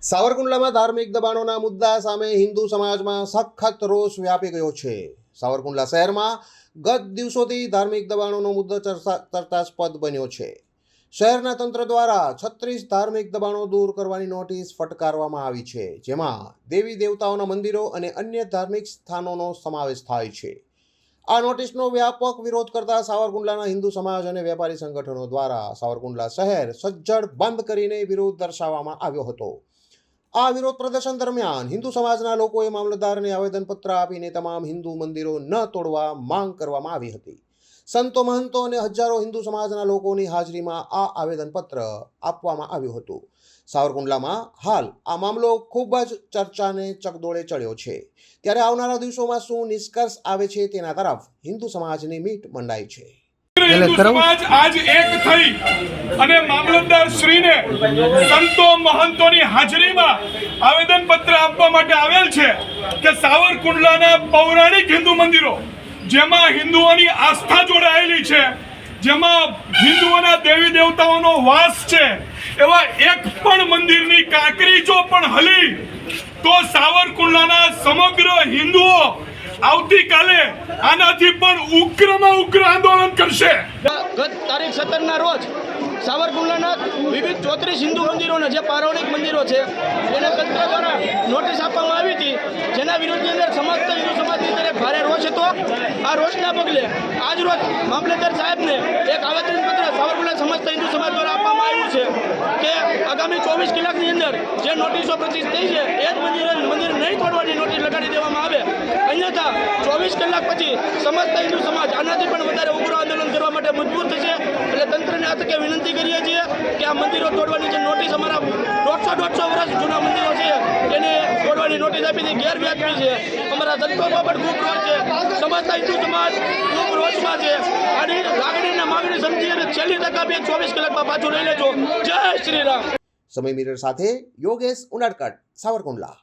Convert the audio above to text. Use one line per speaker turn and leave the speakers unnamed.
સાવરકુંડલામાં ધાર્મિક દબાણોના મુદ્દા સામે હિન્દુ સમાજમાં સખત રોષ વ્યાપી ગયો છે। સાવરકુંડલા શહેરમાં ગત દિવસોથી ધાર્મિક દબાણોનો મુદ્દો ચર્ચાસ્પદ બન્યો છે। શહેરના તંત્ર દ્વારા 36 ધાર્મિક દબાણો દૂર કરવાની નોટિસ ફટકારવામાં આવી છે, જેમાં દેવી દેવતાઓના મંદિરો અને અન્ય ધાર્મિક સ્થાનોનો સમાવેશ થાય છે। આ નોટિસનો વ્યાપક વિરોધ કરતા સાવરકુંડલાના હિન્દુ સમાજ અને વેપારી સંગઠનો દ્વારા સાવરકુંડલા શહેર સજ્જડ બંધ કરીને વિરોધ દર્શાવવામાં આવ્યો હતો। આ વિરોધ પ્રદર્શન દરમિયાન હિન્દુ સમાજના લોકોએ મામલતદારને આવેદનપત્ર આપીને તમામ હિન્દુ મંદિરો ન તોડવા માંગ કરવામાં આવી હતી। સંતો મહંતો અને હજારો હિન્દુ સમાજના લોકોની હાજરીમાં આ આવેદનપત્ર આપવામાં આવ્યું હતું। સાવરકુંડલામાં હાલ આ મામલો ખૂબ જ ચર્ચાને ચકદોળે ચડ્યો છે, ત્યારે આવનારા દિવસોમાં શું નિષ્કર્ષ આવે છે તેના તરફ હિન્દુ સમાજની મીટ મંડાઈ છે।
हिंदू समाज आज एक थई अने मामलतदार श्रीने संतो महंतोनी हाजरीमां आवेदन पत्र आपवा माटे आवेल छे के सावरकुंडलाना पौराणिक हिंदू मंदिरो जेमां हिंदुओनी आस्था जोड़ायेली छे, जेमां हिंदुओना देवी देवताओनो वास छे, एवा एक पण मंदिरनी काकरी जो पण हली तो सावरकुंडलाना समग्र हिंदुओ આવતી કાલે આનાથી પણ ઉગ્રમાં ઉગ્ર આંદોલન કરશે।
ગત તારીખ 17 ના રોજ સાવરકુંડલાના વિવિધ 34 હિન્દુ મંદિરોના જે પૌરાણિક મંદિરો છે એને તંત્ર દ્વારા નોટિસ આપવામાં આવી હતી, જેના વિરોધની અંદર સમસ્ત હિન્દુ સમાજની અંદર એક ભારે રોષ હતો। આ રોષના પગલે આજ રોજ મામલતદાર સાહેબને એક આવેદનપત્ર સાવરકુંડલા સમસ્ત હિન્દુ સમાજ દ્વારા આપવામાં આવ્યું છે કે આગામી 24 કલાકની અંદર જે નોટિસો પ્રતિષ્ઠિત થઈ છે એ જ મંદિર નહીં તોડવાની નોટિસ લગાડી દેવામાં આવે, અન્યથા 24 કલાક પછી સમસ્ત હિન્દુ સમાજ આનાથી પણ વધારે ઉગ્ર આંદોલન કરવા માટે મજબૂર થશે। એટલે તંત્રને આ તકે વિનંતી કરીએ છીએ કે આ મંદિરો તોડવાની જે નોટિસ અમારા 150 વર્ષ જૂના મંદિરો છે એને તોડવાની નોટિસ આપી હતી, ગેરવ્યાજબી છે। અમારા સંતો બાબત ખૂબ રોષ છે, સમસ્ત હિન્દુ સમાજ ખૂબ રોષમાં છે। આની લાગણીને માગણી સમજી અને છેલ્લી તક આપી 24 કલાકમાં પાછું લઈ લેજો। જય શ્રી રામ।
સમય મિરર સાથે યોગેશ ઉનાડકટ, સાવરકુંડલા।